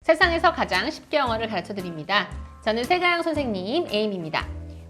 세상에서 가장 쉽게 영어를 가르쳐 드립니다. 저는 세가영 선생님 에임입니다.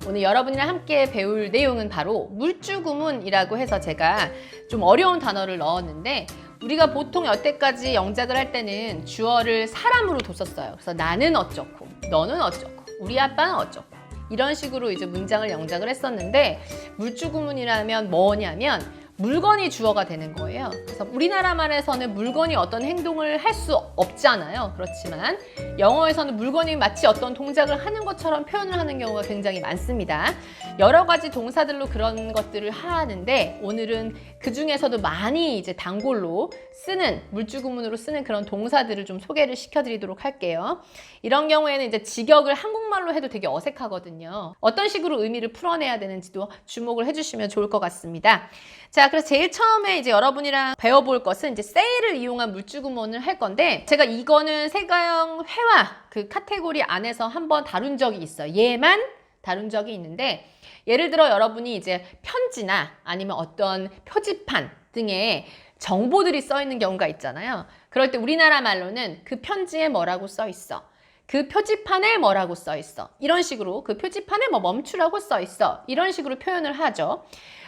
오늘 여러분이랑 함께 배울 내용은 바로 물주구문이라고 해서 제가 좀 어려운 단어를 넣었는데, 우리가 보통 여태까지 영작을 할 때는 주어를 사람으로 뒀었어요. 그래서 나는 어쩌고, 너는 어쩌고, 우리 아빠는 어쩌고, 이런 식으로 이제 문장을 영작을 했었는데, 물주구문이라면 뭐냐면 물건이 주어가 되는 거예요. 그래서 우리나라 말에서는 물건이 어떤 행동을 할 수 없잖아요. 그렇지만 영어에서는 물건이 마치 어떤 동작을 하는 것처럼 표현을 하는 경우가 굉장히 많습니다. 여러 가지 동사들로 그런 것들을 하는데, 오늘은 그 중에서도 많이 이제 단골로 쓰는, 물주구문으로 쓰는 그런 동사들을 좀 소개를 시켜드리도록 할게요. 이런 경우에는 이제 직역을 한국말로 해도 되게 어색하거든요. 어떤 식으로 의미를 풀어내야 되는지도 주목을 해주시면 좋을 것 같습니다. 자, 그래서 제일 처음에 이제 여러분이랑 배워볼 것은 이제 say를 이용한 물주구문을 할 건데, 제가 이거는 세가영 회화 그 카테고리 안에서 한번 다룬 적이 있어요. 얘만 다룬 적이 있는데, 예를 들어 여러분이 이제 편지나 아니면 어떤 표지판 등에 정보들이 써 있는 경우가 있잖아요. 그럴 때 우리나라 말로는 그 편지에 뭐라고 써 있어, 그 표지판에 뭐라고 써 있어, 이런 식으로 그 표지판에 뭐 멈추라고 써 있어, 이런 식으로 표현을 하죠.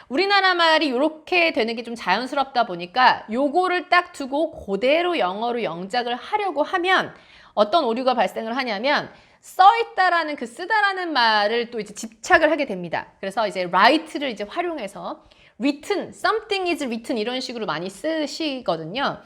우리나라 말이 이렇게 되는 게 좀 자연스럽다 보니까 요거를 딱 두고 그대로 영어로 영작을 하려고 하면 어떤 오류가 발생을 하냐면, 써있다라는 그 쓰다라는 말을 또 이제 집착을 하게 됩니다. 그래서 이제 write를 이제 활용해서 written, something is written 이런 식으로 많이 쓰시거든요.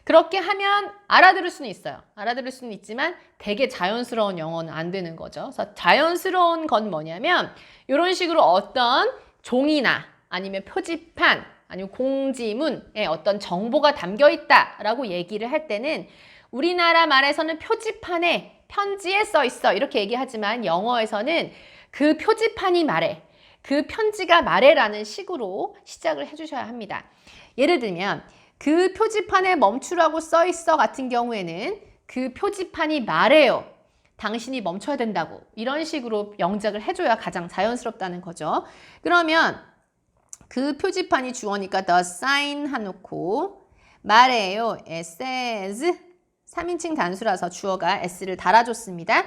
그렇게 하면 알아들을 수는 있어요. 알아들을 수는 있지만 되게 자연스러운 영어는 안 되는 거죠. 그래서 자연스러운 건 뭐냐면, 이런 식으로 어떤 종이나 아니면 표지판 아니면 공지문에 어떤 정보가 담겨 있다라고 얘기를 할 때는 우리나라 말에서는 표지판에, 편지에 써 있어 이렇게 얘기하지만, 영어에서는 그 표지판이 말해, 그 편지가 말해라는 식으로 시작을 해주셔야 합니다. 예를 들면 그 표지판에 멈추라고 써 있어 같은 경우에는 그 표지판이 말해요, 당신이 멈춰야 된다고, 이런 식으로 영작을 해줘야 가장 자연스럽다는 거죠. 그러면 그 표지판이 주어니까 the sign 해놓고 말해요, it says, 3인칭 단수라서 주어가 s를 달아줬습니다.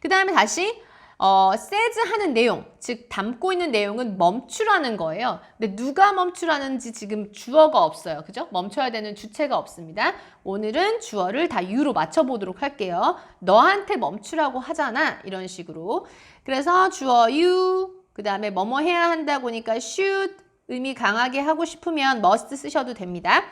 그 다음에 다시 says 하는 내용, 즉 담고 있는 내용은 멈추라는 거예요. 근데 누가 멈추라는지 지금 주어가 없어요. 그죠? 멈춰야 되는 주체가 없습니다. 오늘은 주어를 다 you로 맞춰보도록 할게요. 너한테 멈추라고 하잖아, 이런 식으로. 그래서 주어 you, 그 다음에 뭐뭐 해야 한다고 하니까 should, 의미 강하게 하고 싶으면 must 쓰셔도 됩니다.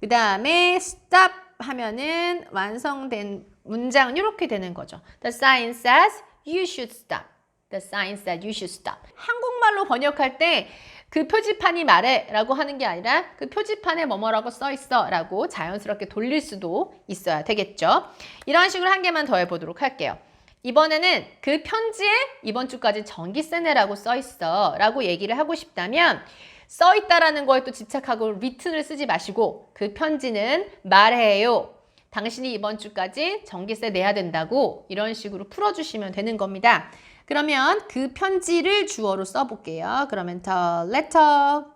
그 다음에 stop 하면은 완성된 문장은 이렇게 되는 거죠. The sign says you should stop. The sign says you should stop. 한국말로 번역할 때 그 표지판이 말해 라고 하는 게 아니라 그 표지판에 뭐뭐라고 써 있어 라고 자연스럽게 돌릴 수도 있어야 되겠죠. 이런 식으로 한 개만 더 해보도록 할게요. 이번에는 그 편지에 이번 주까지 전기세 내라고 써 있어 라고 얘기를 하고 싶다면, 써 있다라는 거에 또 집착하고 written을 쓰지 마시고 그 편지는 말해요, 당신이 이번 주까지 전기세 내야 된다고, 이런 식으로 풀어주시면 되는 겁니다. 그러면 그 편지를 주어로 써볼게요. 그러면 the letter,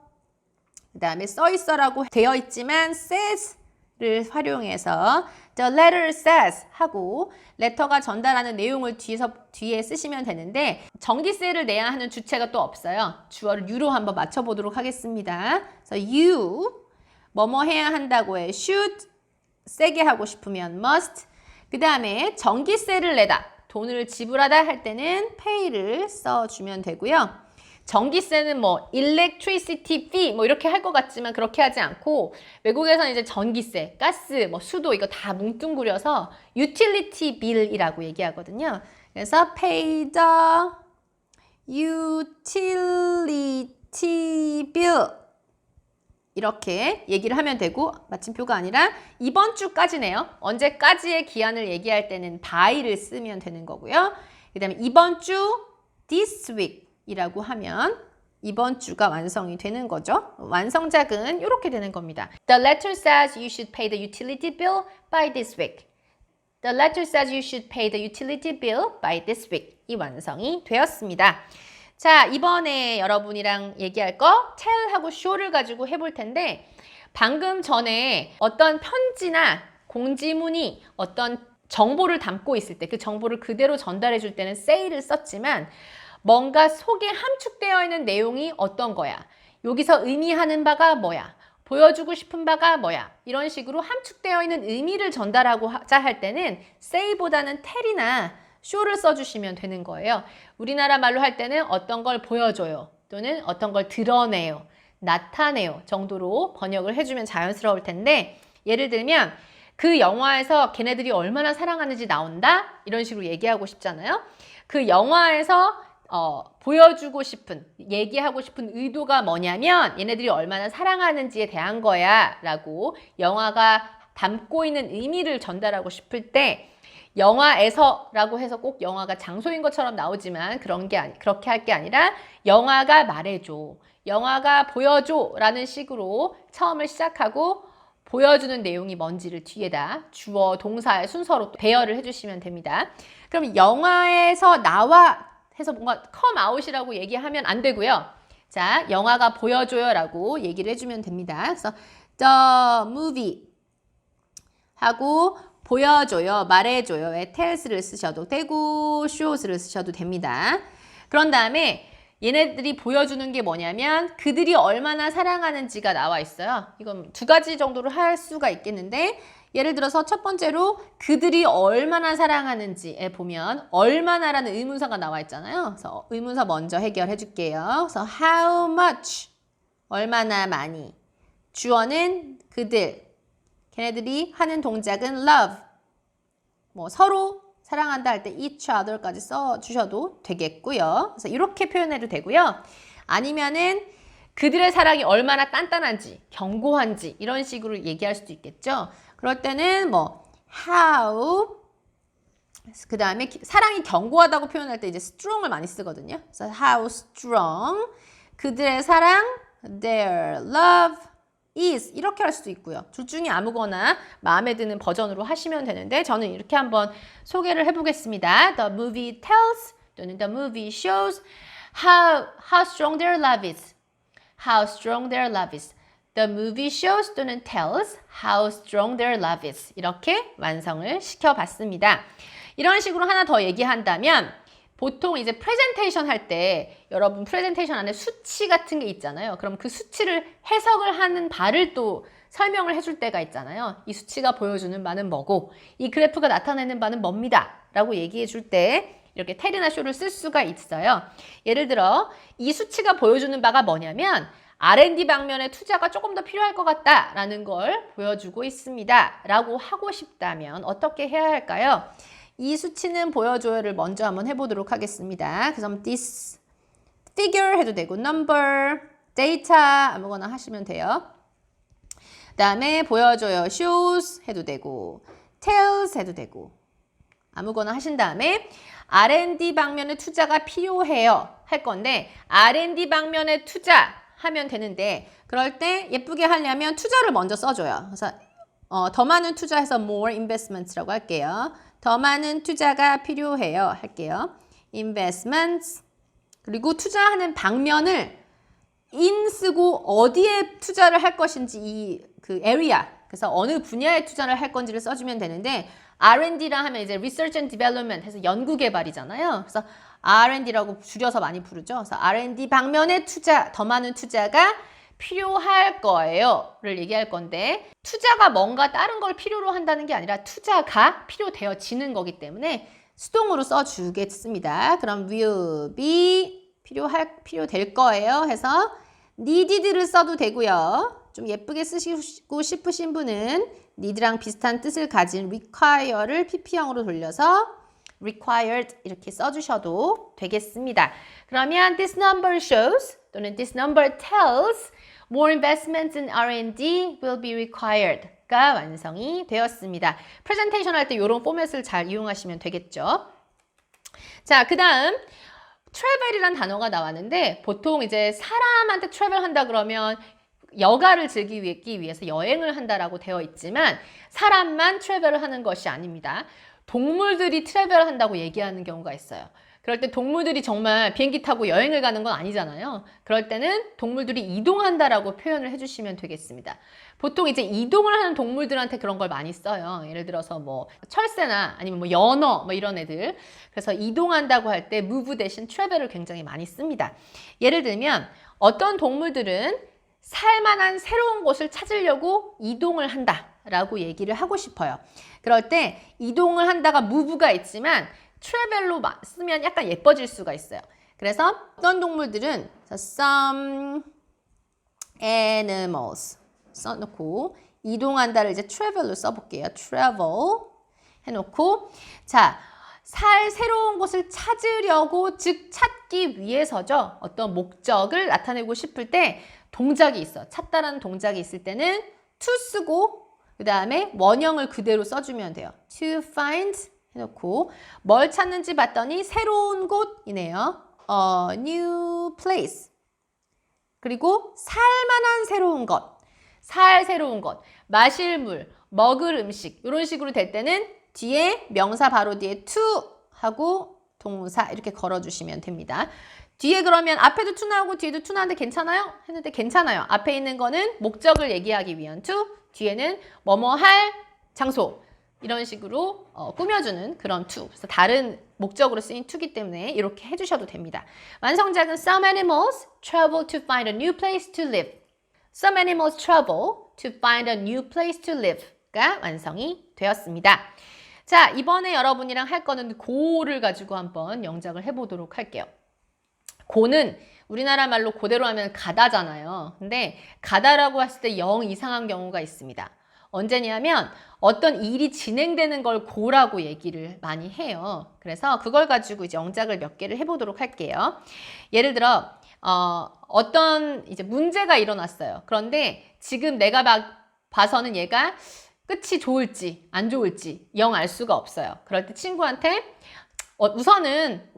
그 다음에 써 있어라고 되어 있지만 says를 활용해서 the letter says 하고 letter가 전달하는 내용을 뒤에 쓰시면 되는데, 전기세를 내야 하는 주체가 또 없어요. 주어를 you로 한번 맞춰보도록 하겠습니다. 그래서 you, 뭐뭐 해야 한다고 해 should, 세게 하고 싶으면 must, 그 다음에 전기세를 내다, 돈을 지불하다 할 때는 pay를 써주면 되고요. 전기세는 뭐 electricity fee 뭐 이렇게 할 것 같지만 그렇게 하지 않고, 외국에서는 이제 전기세, 가스, 뭐 수도 이거 다 뭉뚱그려서 utility bill이라고 얘기하거든요. 그래서 pay the utility bill 이렇게 얘기를 하면 되고, 마침표가 아니라 이번 주까지네요. 언제까지의 기한을 얘기할 때는 by를 쓰면 되는 거고요. 그 다음에 이번 주 this week 이라고 하면 이번 주가 완성이 되는 거죠. 완성작은 이렇게 되는 겁니다. The letter says you should pay the utility bill by this week. The letter says you should pay the utility bill by this week. 이 완성이 되었습니다. 자, 이번에 여러분이랑 얘기할 거 tell하고 show를 가지고 해볼 텐데, 방금 전에 어떤 편지나 공지문이 어떤 정보를 담고 있을 때 그 정보를 그대로 전달해 줄 때는 say를 썼지만 뭔가 속에 함축되어 있는 내용이 어떤 거야? 여기서 의미하는 바가 뭐야? 보여주고 싶은 바가 뭐야? 이런 식으로 함축되어 있는 의미를 전달하고자 할 때는 say보다는 tell이나 show를 써주시면 되는 거예요. 우리나라 말로 할 때는 어떤 걸 보여줘요. 또는 어떤 걸 드러내요. 나타내요. 정도로 번역을 해주면 자연스러울 텐데 예를 들면 그 영화에서 걔네들이 얼마나 사랑하는지 나온다? 이런 식으로 얘기하고 싶잖아요. 그 영화에서 보여주고 싶은, 얘기하고 싶은 의도가 뭐냐면 얘네들이 얼마나 사랑하는지에 대한 거야 라고 영화가 담고 있는 의미를 전달하고 싶을 때 영화에서 라고 해서 꼭 영화가 장소인 것처럼 나오지만 그렇게 할 게 아니라 영화가 말해줘, 영화가 보여줘 라는 식으로 처음을 시작하고 보여주는 내용이 뭔지를 뒤에다 주어, 동사의 순서로 배열을 해주시면 됩니다. 그럼 영화에서 나와 해서 뭔가 come out이라고 얘기하면 안 되고요. 자, 영화가 보여줘요 라고 얘기를 해주면 됩니다. 그래서 the movie 하고 보여줘요, 말해줘요에 tells를 쓰셔도 되고 shows를 쓰셔도 됩니다. 그런 다음에 얘네들이 보여주는 게 뭐냐면 그들이 얼마나 사랑하는지가 나와 있어요. 이건 두 가지 정도로 할 수가 있겠는데 예를 들어서 첫 번째로 그들이 얼마나 사랑하는지에 보면 얼마나라는 의문사가 나와 있잖아요. 그래서 의문사 먼저 해결해 줄게요. 그래서 how much 얼마나 많이, 주어는 그들, 걔네들이 하는 동작은 love, 뭐 서로 사랑한다 할 때 each other까지 써주셔도 되겠고요. 그래서 이렇게 표현해도 되고요. 아니면은 그들의 사랑이 얼마나 단단한지, 견고한지 이런 식으로 얘기할 수도 있겠죠. 그럴 때는 뭐 how, 그 다음에 사랑이 견고하다고 표현할 때 이제 strong을 많이 쓰거든요. 그래서 how strong, 그들의 사랑, their love is 이렇게 할 수도 있고요. 둘 중에 아무거나 마음에 드는 버전으로 하시면 되는데 저는 이렇게 한번 소개를 해보겠습니다. The movie tells 또는 the movie shows how strong their love is. How strong their love is. The movie shows 또는 tells how strong their love is. 이렇게 완성을 시켜봤습니다. 이런 식으로 하나 더 얘기한다면 보통 이제 프레젠테이션 할 때 여러분 프레젠테이션 안에 수치 같은 게 있잖아요. 그럼 그 수치를 해석을 하는 바를 또 설명을 해줄 때가 있잖아요. 이 수치가 보여주는 바는 뭐고 이 그래프가 나타내는 바는 뭡니다. 라고 얘기해 줄 때 이렇게 텔이나 쇼를 쓸 수가 있어요. 예를 들어 이 수치가 보여주는 바가 뭐냐면 R&D 방면에 투자가 조금 더 필요할 것 같다라는 걸 보여주고 있습니다. 라고 하고 싶다면 어떻게 해야 할까요? 이 수치는 보여줘요를 먼저 한번 해보도록 하겠습니다. 그래서 this figure 해도 되고 number, data 아무거나 하시면 돼요. 그 다음에 보여줘요 shows 해도 되고 tells 해도 되고 아무거나 하신 다음에 R&D 방면에 투자가 필요해요 할 건데 R&D 방면에 투자 하면 되는데 그럴 때 예쁘게 하려면 투자를 먼저 써줘요. 그래서 더 많은 투자해서 more investments라고 할게요. 더 많은 투자가 필요해요 할게요. investments 그리고 투자하는 방면을 in 쓰고 어디에 투자를 할 것인지 이 그 area 그래서 어느 분야에 투자를 할 건지를 써주면 되는데 R&D라 하면 이제 research and development 해서 연구개발이잖아요. 그래서 R&D라고 줄여서 많이 부르죠. 그래서 R&D 방면에 투자, 더 많은 투자가 필요할 거예요.를 얘기할 건데 투자가 뭔가 다른 걸 필요로 한다는 게 아니라 투자가 필요되어지는 거기 때문에 수동으로 써주겠습니다. 그럼 will be 필요될 거예요 해서 needed를 써도 되고요. 좀 예쁘게 쓰시고 싶으신 분은 need랑 비슷한 뜻을 가진 require를 pp형으로 돌려서 required 이렇게 써주셔도 되겠습니다. 그러면 this number shows 또는 this number tells more investments in R&D will be required 가 완성이 되었습니다. 프레젠테이션 할 때 이런 포맷을 잘 이용하시면 되겠죠. 자, 그 다음 travel이란 단어가 나왔는데 보통 이제 사람한테 travel 한다 그러면 여가를 즐기기 위해서 여행을 한다라고 되어 있지만 사람만 트래벨을 하는 것이 아닙니다. 동물들이 트래벨을 한다고 얘기하는 경우가 있어요. 그럴 때 동물들이 정말 비행기 타고 여행을 가는 건 아니잖아요. 그럴 때는 동물들이 이동한다라고 표현을 해주시면 되겠습니다. 보통 이제 이동을 하는 동물들한테 그런 걸 많이 써요. 예를 들어서 뭐 철새나 아니면 뭐 연어 뭐 이런 애들. 그래서 이동한다고 할 때 move 대신 travel을 굉장히 많이 씁니다. 예를 들면 어떤 동물들은 살만한 새로운 곳을 찾으려고 이동을 한다라고 얘기를 하고 싶어요. 그럴 때 이동을 한다가 move가 있지만 travel로 쓰면 약간 예뻐질 수가 있어요. 그래서 어떤 동물들은 some animals 써놓고 이동한다를 이제 travel로 써볼게요. travel 해놓고 자, 새로운 곳을 찾으려고 즉 찾기 위해서죠. 어떤 목적을 나타내고 싶을 때 동작이 있어. 찾다라는 동작이 있을 때는 to 쓰고 그 다음에 원형을 그대로 써주면 돼요. to find 해놓고 뭘 찾는지 봤더니 새로운 곳이네요. A new place. 그리고 살만한 새로운 것. 새로운 것. 마실 물, 먹을 음식 이런 식으로 될 때는 뒤에 명사 바로 뒤에 to 하고 동사 이렇게 걸어주시면 됩니다. 뒤에 그러면 앞에도 to 나오고 뒤에도 to 나오는데 괜찮아요? 했는데 괜찮아요. 앞에 있는 거는 목적을 얘기하기 위한 to, 뒤에는 뭐뭐 할 장소. 이런 식으로 꾸며주는 그런 to. 그래서 다른 목적으로 쓰인 to기 때문에 이렇게 해주셔도 됩니다. 완성작은 Some animals travel to find a new place to live. Some animals travel to find a new place to live가 완성이 되었습니다. 자, 이번에 여러분이랑 할 거는 고를 가지고 한번 영작을 해보도록 할게요. 고는 우리나라 말로 그대로 하면 가다잖아요. 근데 가다라고 했을 때 0 이상한 경우가 있습니다. 언제냐면 어떤 일이 진행되는 걸 고라고 얘기를 많이 해요. 그래서 그걸 가지고 이제 영작을 몇 개를 해보도록 할게요. 예를 들어 어떤 이제 문제가 일어났어요. 그런데 지금 내가 봐서는 얘가 끝이 좋을지 안 좋을지 영 알 수가 없어요. 그럴 때 친구한테 우선은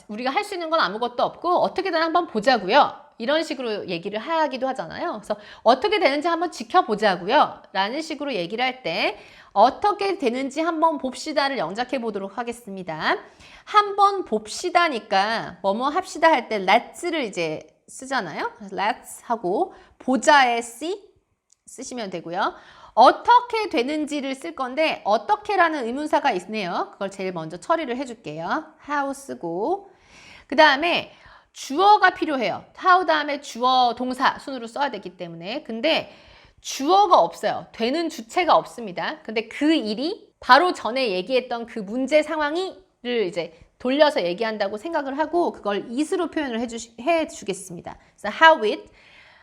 우리가 할 수 있는 건 아무것도 없고 어떻게든 한번 보자고요. 이런 식으로 얘기를 하기도 하잖아요. 그래서 어떻게 되는지 한번 지켜보자고요. 라는 식으로 얘기를 할 때 어떻게 되는지 한번 봅시다를 영작해 보도록 하겠습니다. 한번 봅시다니까 뭐뭐 합시다 할 때 let's를 이제 쓰잖아요. let's 하고 보자에 see 쓰시면 되고요. 어떻게 되는지를 쓸 건데 어떻게라는 의문사가 있네요. 그걸 제일 먼저 처리를 해줄게요. how 쓰고 그 다음에 주어가 필요해요. how 다음에 주어 동사 순으로 써야 되기 때문에 근데 주어가 없어요. 되는 주체가 없습니다. 근데 그 일이 바로 전에 얘기했던 그 문제 상황을 이제 돌려서 얘기한다고 생각을 하고 그걸 it으로 표현을 해주겠습니다. 그래서 how it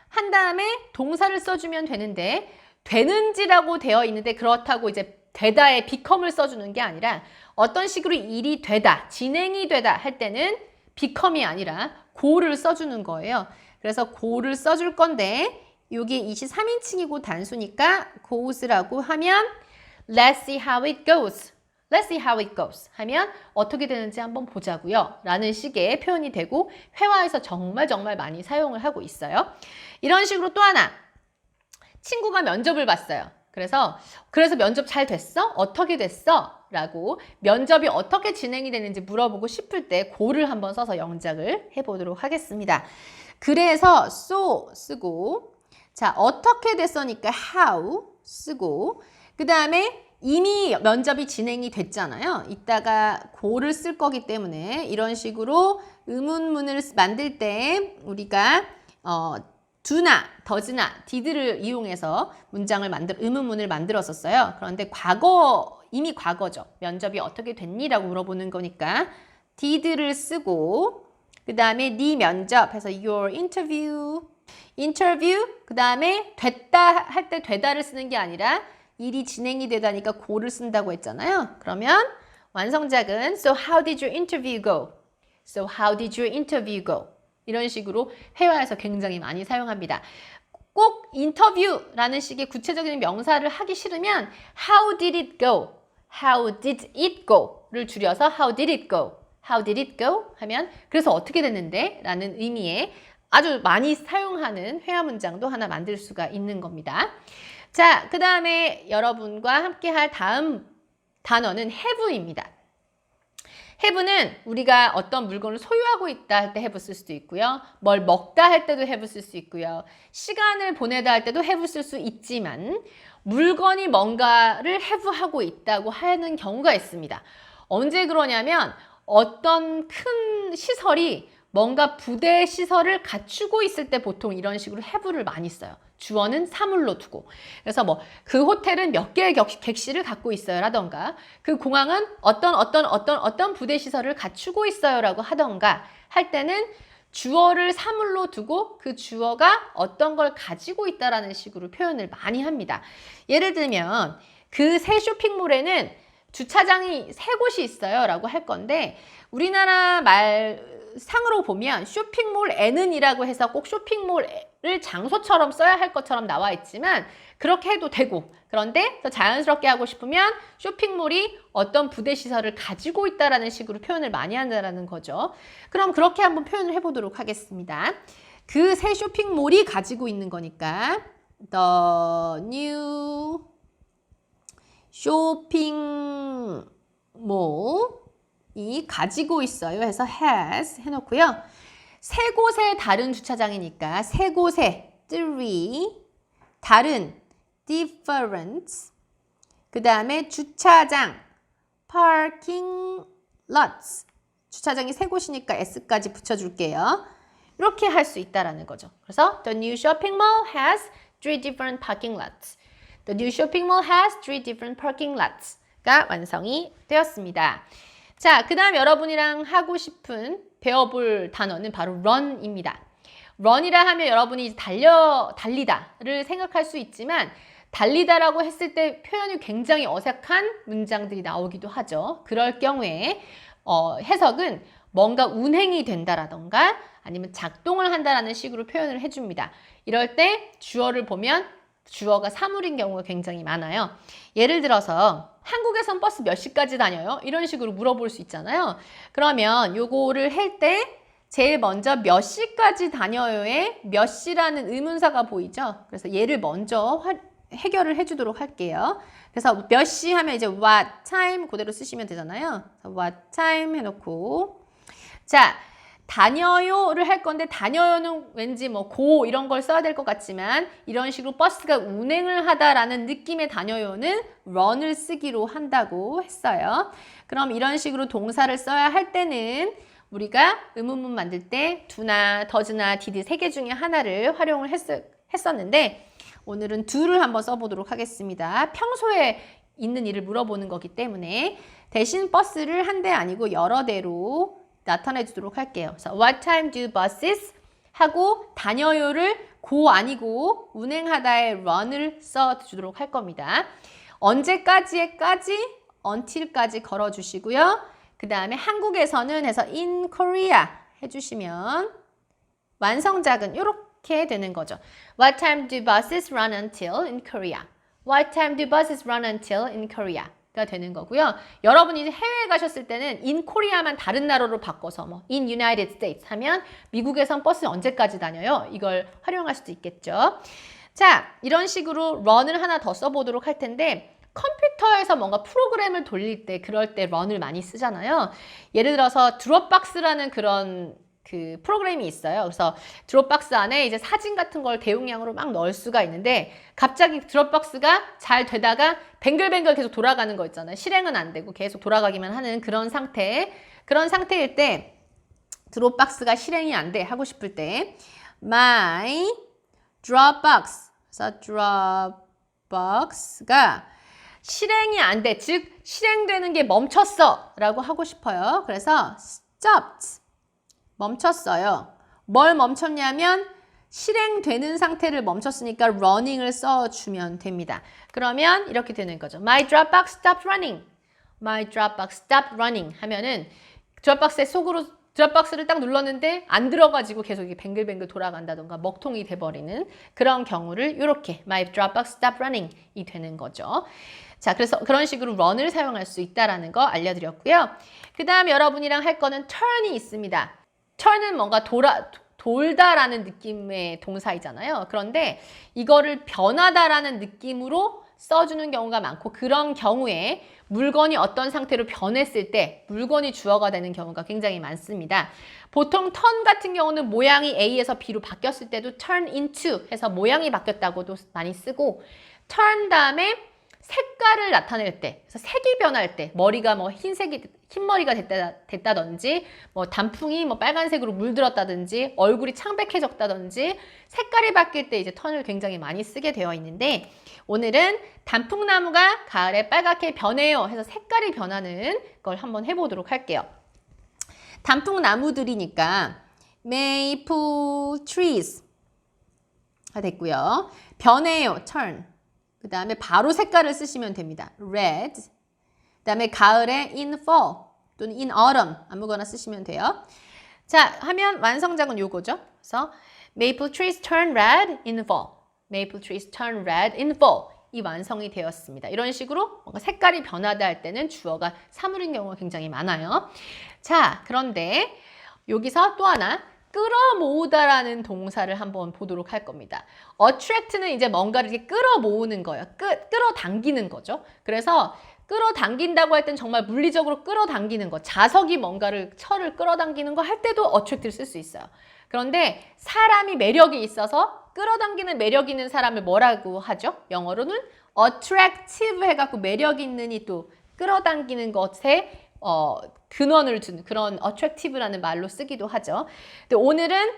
한 다음에 동사를 써주면 되는데 되는지라고 되어 있는데 그렇다고 이제 되다에 become을 써주는 게 아니라 어떤 식으로 일이 되다, 진행이 되다 할 때는 become이 아니라 go를 써주는 거예요. 그래서 go를 써줄 건데 여기 23인칭이고 단수니까 goes라고 하면 let's see how it goes. Let's see how it goes 하면 어떻게 되는지 한번 보자고요. 라는 식의 표현이 되고 회화에서 정말 많이 사용을 하고 있어요. 이런 식으로 또 하나 친구가 면접을 봤어요. 그래서 면접 잘 됐어? 어떻게 됐어? 라고 면접이 어떻게 진행이 되는지 물어보고 싶을 때 고를 한번 써서 영작을 해보도록 하겠습니다. 그래서 so 쓰고 자 어떻게 됐어니까 how 쓰고 그 다음에 이미 면접이 진행이 됐잖아요. 이따가 고를 쓸 거기 때문에 이런 식으로 의문문을 만들 때 우리가 do나, does나, did를 이용해서 의문문을 만들었었어요. 그런데 이미 과거죠. 면접이 어떻게 됐니라고 물어보는 거니까 did를 쓰고 그 다음에 네 면접 해서 your interview 그 다음에 됐다 할 때 되다를 쓰는 게 아니라 일이 진행이 되다니까 go를 쓴다고 했잖아요. 그러면 완성작은 So how did your interview go? So how did your interview go? 이런 식으로 회화에서 굉장히 많이 사용합니다. 꼭 인터뷰라는 식의 구체적인 명사를 하기 싫으면 How did it go? How did it go? 를 줄여서 How did it go? How did it go? 하면 그래서 어떻게 됐는데? 라는 의미의 아주 많이 사용하는 회화 문장도 하나 만들 수가 있는 겁니다. 자, 그 다음에 여러분과 함께 할 다음 단어는 have입니다. have는 우리가 어떤 물건을 소유하고 있다 할 때 have 쓸 수도 있고요. 뭘 먹다 할 때도 have 쓸 수 있고요. 시간을 보내다 할 때도 have 쓸 수 있지만 물건이 뭔가를 have 하고 있다고 하는 경우가 있습니다. 언제 그러냐면 어떤 큰 시설이 뭔가 부대 시설을 갖추고 있을 때 보통 이런 식으로 have를 많이 써요. 주어는 사물로 두고. 그래서 뭐 그 호텔은 몇 개의 객실을 갖고 있어요 라던가 그 공항은 어떤 부대 시설을 갖추고 있어요 라고 하던가 할 때는 주어를 사물로 두고 그 주어가 어떤 걸 가지고 있다라는 식으로 표현을 많이 합니다. 예를 들면 그 새 쇼핑몰에는 주차장이 3곳이 있어요 라고 할 건데 우리나라 말상으로 보면 쇼핑몰에는 이라고 해서 꼭 쇼핑몰을 장소처럼 써야 할 것처럼 나와 있지만 그렇게 해도 되고 그런데 더 자연스럽게 하고 싶으면 쇼핑몰이 어떤 부대 시설을 가지고 있다라는 식으로 표현을 많이 한다는 거죠. 그럼 그렇게 한번 표현을 해보도록 하겠습니다. 그 새 쇼핑몰이 가지고 있는 거니까 The new 쇼핑몰이 가지고 있어요 해서 has 해놓고요. 3곳의 다른 주차장이니까 3곳의 3 다른 different 그 다음에 주차장 parking lots 주차장이 3곳이니까 s까지 붙여줄게요. 이렇게 할 수 있다라는 거죠. 그래서 the new shopping mall has 3 different parking lots. The new shopping mall has 3 different parking lots가 완성이 되었습니다. 자, 그 다음 여러분이랑 하고 싶은 배워볼 단어는 바로 run입니다. run이라 하면 여러분이 달리다를 생각할 수 있지만 달리다라고 했을 때 표현이 굉장히 어색한 문장들이 나오기도 하죠. 그럴 경우에 해석은 뭔가 운행이 된다라던가 아니면 작동을 한다라는 식으로 표현을 해줍니다. 이럴 때 주어를 보면 주어가 사물인 경우가 굉장히 많아요. 예를 들어서 한국에선 버스 몇 시까지 다녀요? 이런 식으로 물어볼 수 있잖아요. 그러면 요거를 할 때 제일 먼저 몇 시까지 다녀요에 몇 시라는 의문사가 보이죠? 그래서 얘를 먼저 해결을 해주도록 할게요. 그래서 몇 시 하면 이제 what time 그대로 쓰시면 되잖아요. what time 해놓고 자 다녀요를 할 건데 다녀요는 왠지 뭐 고 이런 걸 써야 될 것 같지만 이런 식으로 버스가 운행을 하다라는 느낌의 다녀요는 run을 쓰기로 한다고 했어요. 그럼 이런 식으로 동사를 써야 할 때는 우리가 의문문 만들 때 do나 does나 did 3개 중에 하나를 활용을 했었는데 오늘은 do를 한번 써보도록 하겠습니다. 평소에 있는 일을 물어보는 거기 때문에 대신 버스를 한 대 아니고 여러 대로 나타내 주도록 할게요. 그래서 what time do buses 하고 다녀요를 고 아니고 운행하다의 run을 써 주도록 할 겁니다. 언제까지의 까지 until까지 걸어 주시고요. 그 다음에 한국에서는 해서 in Korea 해주시면 완성작은 이렇게 되는 거죠. What time do buses run until in Korea? What time do buses run until in Korea? 가 되는 거고요. 여러분이 이제 해외에 가셨을 때는 in Korea만 다른 나라로 바꿔서 뭐 in United States 하면 미국에선 버스 언제까지 다녀요? 이걸 활용할 수도 있겠죠. 자, 이런 식으로 run을 하나 더 써보도록 할 텐데 컴퓨터에서 뭔가 프로그램을 돌릴 때 그럴 때 run을 많이 쓰잖아요. 예를 들어서 드롭박스라는 그런 그 프로그램이 있어요. 그래서 드롭박스 안에 이제 사진 같은 걸 대용량으로 막 넣을 수가 있는데 갑자기 드롭박스가 잘 되다가 뱅글뱅글 계속 돌아가는 거 있잖아요. 실행은 안 되고 계속 돌아가기만 하는 그런 상태일 때 드롭박스가 실행이 안 돼 하고 싶을 때 my Dropbox 그래서 Dropbox가 실행이 안 돼. 즉 실행되는 게 멈췄어 라고 하고 싶어요. 그래서 stopped 멈췄어요. 뭘 멈췄냐면 실행되는 상태를 멈췄으니까 running을 써주면 됩니다. 그러면 이렇게 되는 거죠. My Dropbox stopped running. My Dropbox stopped running 하면은 드롭박스의 속으로 드롭박스를 딱 눌렀는데 안 들어가지고 계속 이게 뱅글뱅글 돌아간다던가 먹통이 돼버리는 그런 경우를 이렇게 My Dropbox stopped running이 되는 거죠. 자, 그래서 그런 식으로 run을 사용할 수 있다라는 거 알려드렸고요. 그 다음 여러분이랑 할 거는 turn이 있습니다. turn은 뭔가 돌다라는 느낌의 동사이잖아요. 그런데 이거를 변하다라는 느낌으로 써주는 경우가 많고 그런 경우에 물건이 어떤 상태로 변했을 때 물건이 주어가 되는 경우가 굉장히 많습니다. 보통 turn 같은 경우는 모양이 A에서 B로 바뀌었을 때도 turn into 해서 모양이 바뀌었다고도 많이 쓰고 turn 다음에 색깔을 나타낼 때, 그래서 색이 변할 때, 머리가 뭐 흰머리가 됐다든지, 뭐 단풍이 뭐 빨간색으로 물들었다든지, 얼굴이 창백해졌다든지, 색깔이 바뀔 때 이제 턴을 굉장히 많이 쓰게 되어 있는데, 오늘은 단풍나무가 가을에 빨갛게 변해요 해서 색깔이 변하는 걸 한번 해보도록 할게요. 단풍나무들이니까 maple trees 됐고요. 변해요, turn. 그 다음에 바로 색깔을 쓰시면 됩니다. red. 그 다음에 가을에 in fall 또는 in autumn 아무거나 쓰시면 돼요. 자, 하면 완성작은 요거죠. 그래서 maple trees turn red in fall. maple trees turn red in fall. 이 완성이 되었습니다. 이런 식으로 뭔가 색깔이 변하다 할 때는 주어가 사물인 경우가 굉장히 많아요. 자, 그런데 여기서 또 하나 끌어모으다라는 동사를 한번 보도록 할 겁니다. attract는 이제 뭔가를 이렇게 끌어모으는 거예요. 끌어당기는 거죠. 그래서 끌어당긴다고 할 땐 정말 물리적으로 끌어당기는 거, 자석이 뭔가를 철을 끌어당기는 거 할 때도 attract를 쓸 수 있어요. 그런데 사람이 매력이 있어서 끌어당기는 매력 있는 사람을 뭐라고 하죠? 영어로는 attractive 해갖고 매력 있는이 또 끌어당기는 것에 근원을 준 그런 attractive라는 말로 쓰기도 하죠. 근데 오늘은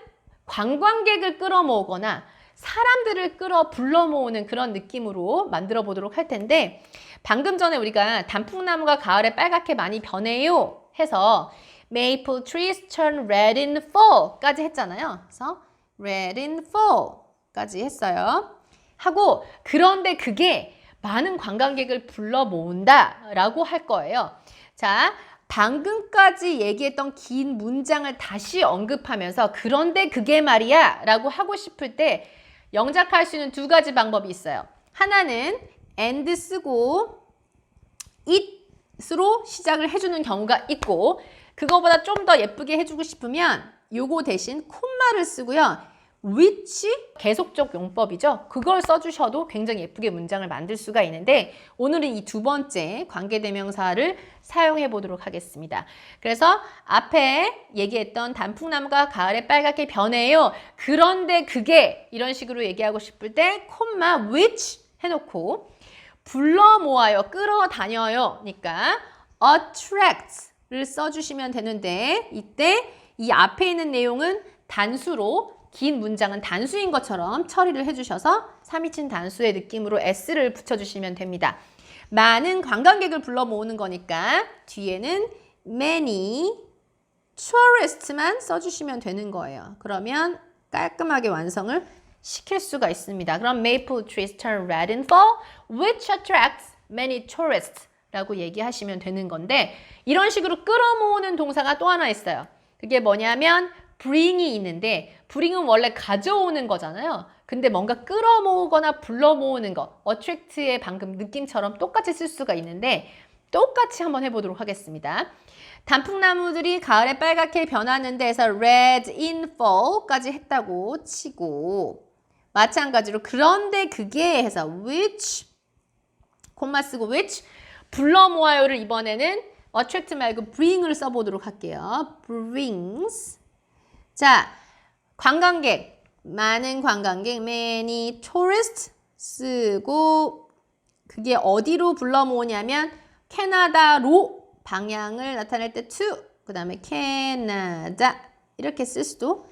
관광객을 끌어모으거나 사람들을 불러 모으는 그런 느낌으로 만들어 보도록 할 텐데 방금 전에 우리가 단풍나무가 가을에 빨갛게 많이 변해요 해서 maple trees turn red in fall 까지 했잖아요. 그래서 red in fall 까지 했어요. 하고 그런데 그게 많은 관광객을 불러 모은다 라고 할 거예요. 자, 방금까지 얘기했던 긴 문장을 다시 언급하면서 그런데 그게 말이야 라고 하고 싶을 때 영작할 수 있는 두 가지 방법이 있어요. 하나는 and 쓰고 it으로 시작을 해주는 경우가 있고 그거보다 좀 더 예쁘게 해주고 싶으면 요거 대신 콤마를 쓰고요. which 계속적 용법이죠. 그걸 써주셔도 굉장히 예쁘게 문장을 만들 수가 있는데 오늘은 이 두 번째 관계대명사를 사용해 보도록 하겠습니다. 그래서 앞에 얘기했던 단풍나무가 가을에 빨갛게 변해요. 그런데 그게 이런 식으로 얘기하고 싶을 때 콤마 which 해놓고 불러 모아요. 끌어다녀요. 그러니까 attract를 써주시면 되는데 이때 이 앞에 있는 내용은 단수로 긴 문장은 단수인 것처럼 처리를 해주셔서 3인칭 단수의 느낌으로 s를 붙여주시면 됩니다. 많은 관광객을 불러 모으는 거니까 뒤에는 many tourist만 써주시면 되는 거예요. 그러면 깔끔하게 완성을 시킬 수가 있습니다. 그럼 maple trees turn red in fall, which attracts many tourists 라고 얘기하시면 되는 건데 이런 식으로 끌어모으는 동사가 또 하나 있어요. 그게 뭐냐면 bring이 있는데 bring은 원래 가져오는 거잖아요. 근데 뭔가 끌어모으거나 불러 모으는 거 attract의 방금 느낌처럼 똑같이 쓸 수가 있는데 똑같이 한번 해보도록 하겠습니다. 단풍나무들이 가을에 빨갛게 변하는데 해서 red in fall까지 했다고 치고 마찬가지로 그런데 그게 해서 which 콤마 쓰고 which 불러 모아요를 이번에는 attract 말고 bring을 써보도록 할게요. brings 자, 관광객, 많은 관광객, many tourists 쓰고 그게 어디로 불러 모으냐면 캐나다로 방향을 나타낼 때 to, 그 다음에 캐나다 이렇게 쓸 수도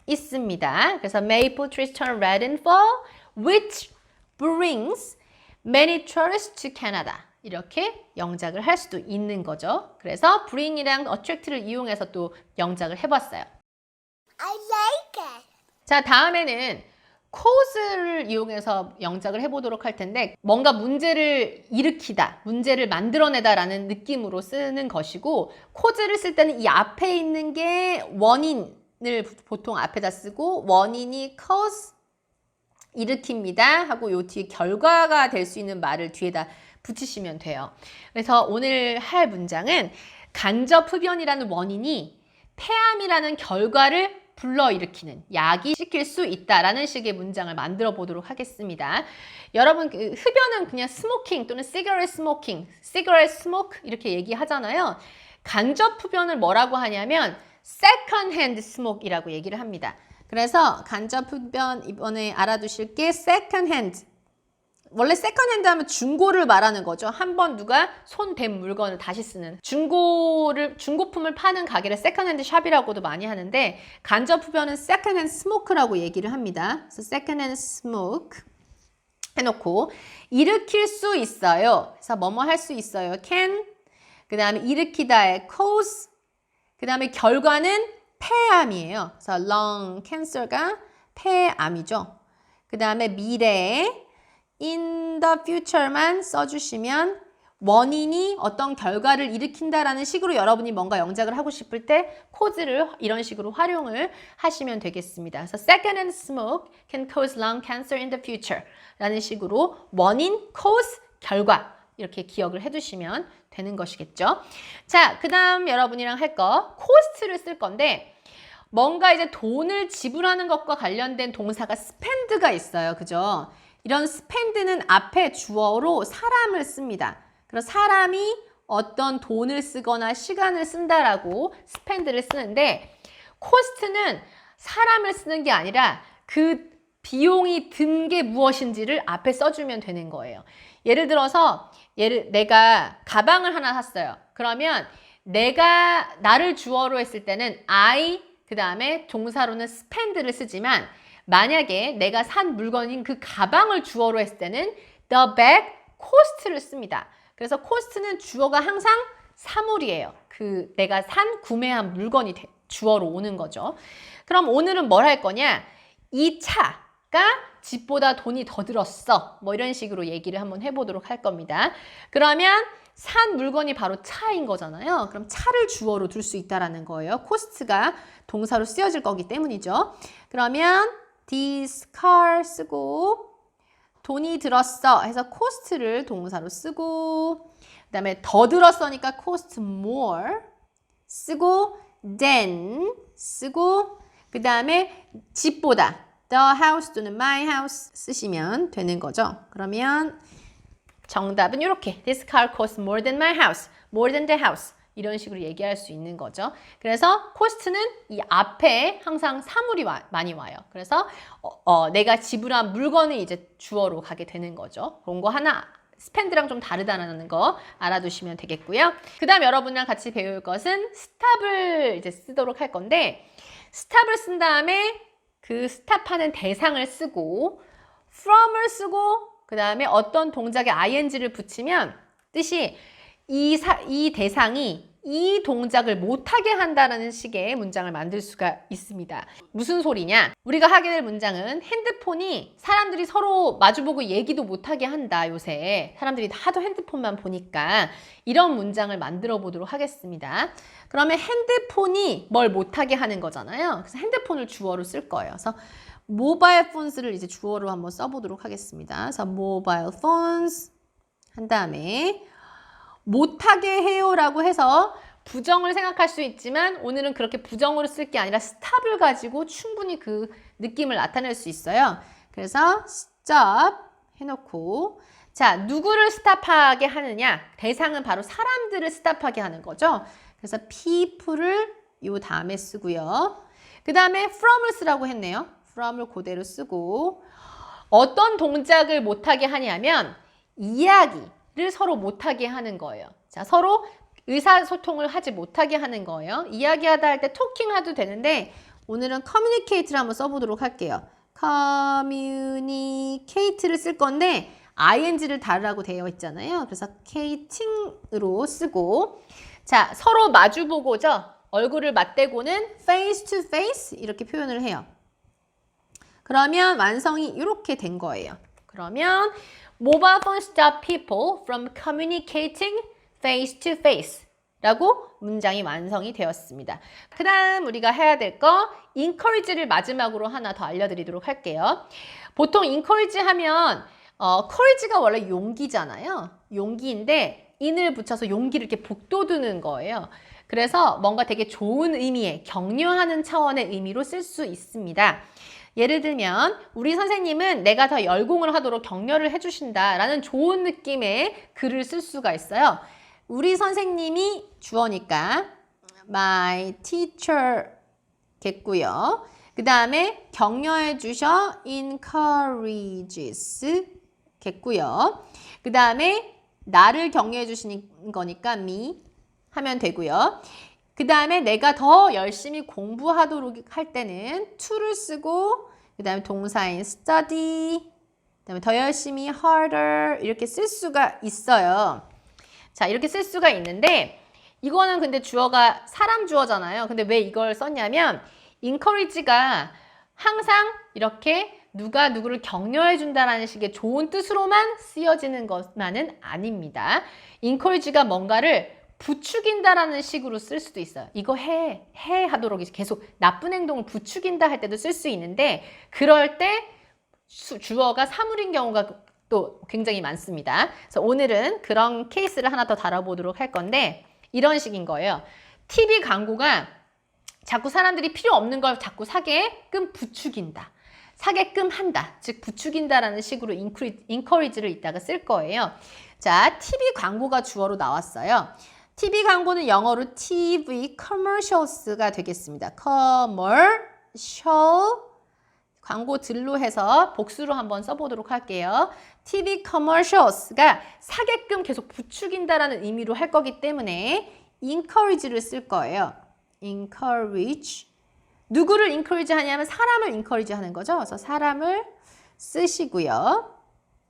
있습니다. 그래서 maple trees turn red in fall, which brings many tourists to Canada. 이렇게 영작을 할 수도 있는 거죠. 그래서 bring이랑 attract를 이용해서 또 영작을 해봤어요. I like it. 자, 다음에는 cause를 이용해서 영작을 해보도록 할 텐데 뭔가 문제를 일으키다, 문제를 만들어내다라는 느낌으로 쓰는 것이고 cause를 쓸 때는 이 앞에 있는 게 원인을 보통 앞에다 쓰고 원인이 cause, 일으킵니다 하고 요 뒤에 결과가 될 수 있는 말을 뒤에다 붙이시면 돼요. 그래서 오늘 할 문장은 간접 흡연이라는 원인이 폐암이라는 결과를 불러일으키는, 야기시킬 수 있다라는 식의 문장을 만들어 보도록 하겠습니다. 여러분 흡연은 그냥 스모킹 또는 시가렛 스모킹, 시가렛 스모크 이렇게 얘기하잖아요. 간접 흡연을 뭐라고 하냐면 second hand smoke이라고 얘기를 합니다. 그래서 간접 흡연 이번에 알아두실 게 second hand. 원래 세컨핸드 하면 중고를 말하는 거죠. 한번 누가 손 댄 물건을 다시 쓰는 중고품을 파는 가게를 세컨핸드 샵이라고도 많이 하는데 간접 흡연은 세컨핸드 스모크라고 얘기를 합니다. 그래서 세컨핸드 스모크 해놓고 일으킬 수 있어요. 그래서 뭐뭐 할 수 있어요. can. 그 다음에 일으키다의 cause. 그 다음에 결과는 폐암이에요. 그래서 lung cancer가 폐암이죠. 그 다음에 미래에 in the future만 써주시면 원인이 어떤 결과를 일으킨다라는 식으로 여러분이 뭔가 영작을 하고 싶을 때 cause를 이런 식으로 활용을 하시면 되겠습니다. 그래서 second hand smoke can cause lung cancer in the future 라는 식으로 원인, cause, 결과 이렇게 기억을 해두시면 되는 것이겠죠. 자, 그 다음 여러분이랑 할 거 cost를 쓸 건데 뭔가 이제 돈을 지불하는 것과 관련된 동사가 spend가 있어요. 그죠? 이런 spend는 앞에 주어로 사람을 씁니다. 그래서 사람이 어떤 돈을 쓰거나 시간을 쓴다라고 spend를 쓰는데 cost는 사람을 쓰는 게 아니라 그 비용이 든 게 무엇인지를 앞에 써주면 되는 거예요. 예를 들어서 내가 가방을 하나 샀어요. 그러면 나를 주어로 했을 때는 I 그 다음에 동사로는 spend를 쓰지만 만약에 내가 산 물건인 그 가방을 주어로 했을 때는 the bag cost를 씁니다. 그래서 cost는 주어가 항상 사물이에요. 내가 구매한 물건이 주어로 오는 거죠. 그럼 오늘은 뭘 할 거냐? 이 차가 집보다 돈이 더 들었어. 뭐 이런 식으로 얘기를 한번 해보도록 할 겁니다. 그러면 산 물건이 바로 차인 거잖아요. 그럼 차를 주어로 둘 수 있다라는 거예요. cost가 동사로 쓰여질 거기 때문이죠. 그러면 this car 쓰고 돈이 들었어 해서 cost를 동사로 쓰고 그 다음에 더 들었으니까 cost more 쓰고 than 쓰고 그 다음에 집보다 the house 또는 my house 쓰시면 되는 거죠. 그러면 정답은 이렇게 this car costs more than my house, more than the house 이런 식으로 얘기할 수 있는 거죠. 그래서 cost는 이 앞에 항상 사물이 많이 와요. 그래서 내가 지불한 물건이 이제 주어로 가게 되는 거죠. 그런 거 하나 spend랑 좀 다르다는 거 알아두시면 되겠고요. 그 다음 여러분이랑 같이 배울 것은 stop을 이제 쓰도록 할 건데 stop을 쓴 다음에 그 stop하는 대상을 쓰고 from을 쓰고 그 다음에 어떤 동작에 ing를 붙이면 뜻이 이 대상이 이 동작을 못하게 한다는 식의 문장을 만들 수가 있습니다. 무슨 소리냐? 우리가 하게 될 문장은 핸드폰이 사람들이 서로 마주보고 얘기도 못하게 한다. 요새 사람들이 하도 핸드폰만 보니까 이런 문장을 만들어 보도록 하겠습니다. 그러면 핸드폰이 뭘 못하게 하는 거잖아요. 그래서 핸드폰을 주어로 쓸 거예요. 그래서 모바일 폰스를 이제 주어로 한번 써보도록 하겠습니다. 그래서 모바일 폰스 한 다음에 못하게 해요라고 해서 부정을 생각할 수 있지만 오늘은 그렇게 부정으로 쓸 게 아니라 stop을 가지고 충분히 그 느낌을 나타낼 수 있어요. 그래서 stop 해놓고 자 누구를 stop하게 하느냐? 대상은 바로 사람들을 stop하게 하는 거죠. 그래서 people을 요 다음에 쓰고요. 그 다음에 from을 쓰라고 했네요. from을 그대로 쓰고 어떤 동작을 못하게 하냐면 이야기를 서로 못하게 하는 거예요. 자, 서로 의사소통을 하지 못하게 하는 거예요. 이야기하다 할 때 토킹해도 되는데 오늘은 communicate를 한번 써보도록 할게요. communicate를 쓸 건데 ing를 다르라고 되어 있잖아요. 그래서 cating으로 쓰고 자, 서로 마주보고죠. 얼굴을 맞대고는 face to face 이렇게 표현을 해요. 그러면 완성이 이렇게 된 거예요. 그러면 mobile phones stop people from communicating face to face 라고 문장이 완성이 되었습니다. 그 다음 우리가 해야 될 거 encourage를 마지막으로 하나 더 알려드리도록 할게요. 보통 encourage 하면 courage가 원래 용기잖아요. 용기인데 in을 붙여서 용기를 이렇게 북돋우는 거예요. 그래서 뭔가 되게 좋은 의미의, 격려하는 차원의 의미로 쓸 수 있습니다. 예를 들면 우리 선생님은 내가 더 열공을 하도록 격려를 해주신다라는 좋은 느낌의 글을 쓸 수가 있어요. 우리 선생님이 주어니까 my teacher 겠고요. 그 다음에 격려해 주셔 encourages 겠고요. 그 다음에 나를 격려해 주시는 거니까 me 하면 되고요. 그 다음에 내가 더 열심히 공부하도록 할 때는 to를 쓰고 그 다음에 동사인 study 그 다음에 더 열심히 harder 이렇게 쓸 수가 있어요. 자, 이렇게 쓸 수가 있는데 이거는 근데 주어가 사람 주어잖아요. 근데 왜 이걸 썼냐면 encourage가 항상 이렇게 누가 누구를 격려해 준다라는 식의 좋은 뜻으로만 쓰여지는 것만은 아닙니다. encourage가 뭔가를 부추긴다라는 식으로 쓸 수도 있어요. 이거 해 하도록 계속 나쁜 행동을 부추긴다 할 때도 쓸 수 있는데 그럴 때 주어가 사물인 경우가 또 굉장히 많습니다. 그래서 오늘은 그런 케이스를 하나 더 다뤄보도록 할 건데 이런 식인 거예요. TV 광고가 자꾸 사람들이 필요 없는 걸 자꾸 사게끔 부추긴다. 사게끔 한다. 즉 부추긴다라는 식으로 encourage를 이따가 쓸 거예요. 자, TV 광고가 주어로 나왔어요. TV 광고는 영어로 TV commercials가 되겠습니다. commercial 광고들로 해서 복수로 한번 써보도록 할게요. TV commercials가 사게끔 계속 부추긴다라는 의미로 할 거기 때문에 encourage를 쓸 거예요. encourage 누구를 encourage 하냐면 사람을 encourage 하는 거죠. 그래서 사람을 쓰시고요.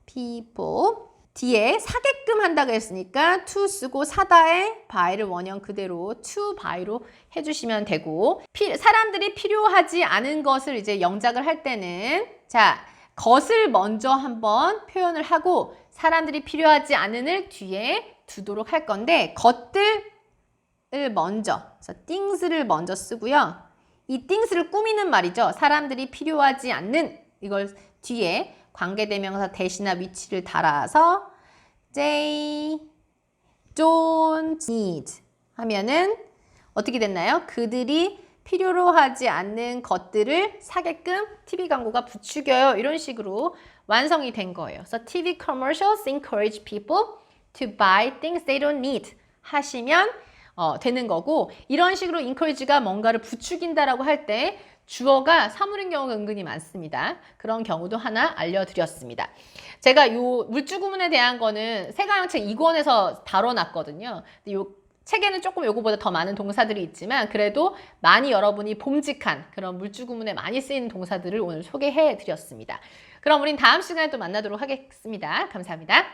people 뒤에 사게끔 한다고 했으니까 to 쓰고 사다에 by를 원형 그대로 to by로 해주시면 되고 사람들이 필요하지 않은 것을 이제 영작을 할 때는 자 것을 먼저 한번 표현을 하고 사람들이 필요하지 않은을 뒤에 두도록 할 건데 것들을 먼저 그래서 things를 먼저 쓰고요. 이 things를 꾸미는 말이죠. 사람들이 필요하지 않는 이걸 뒤에 관계대명사 대시나 위치를 달아서 they don't need 하면은 어떻게 됐나요? 그들이 필요로 하지 않는 것들을 사게끔 TV 광고가 부추겨요. 이런 식으로 완성이 된 거예요. 그래서 TV commercials encourage people to buy things they don't need 하시면 되는 거고 이런 식으로 encourage가 뭔가를 부추긴다라고 할 때 주어가 사물인 경우가 은근히 많습니다. 그런 경우도 하나 알려드렸습니다. 제가 요 물주구문에 대한 거는 세가형책 2권에서 다뤄놨거든요. 근데 요 책에는 조금 요거보다 더 많은 동사들이 있지만 그래도 많이 여러분이 봄직한 그런 물주구문에 많이 쓰이는 동사들을 오늘 소개해 드렸습니다. 그럼 우린 다음 시간에 또 만나도록 하겠습니다. 감사합니다.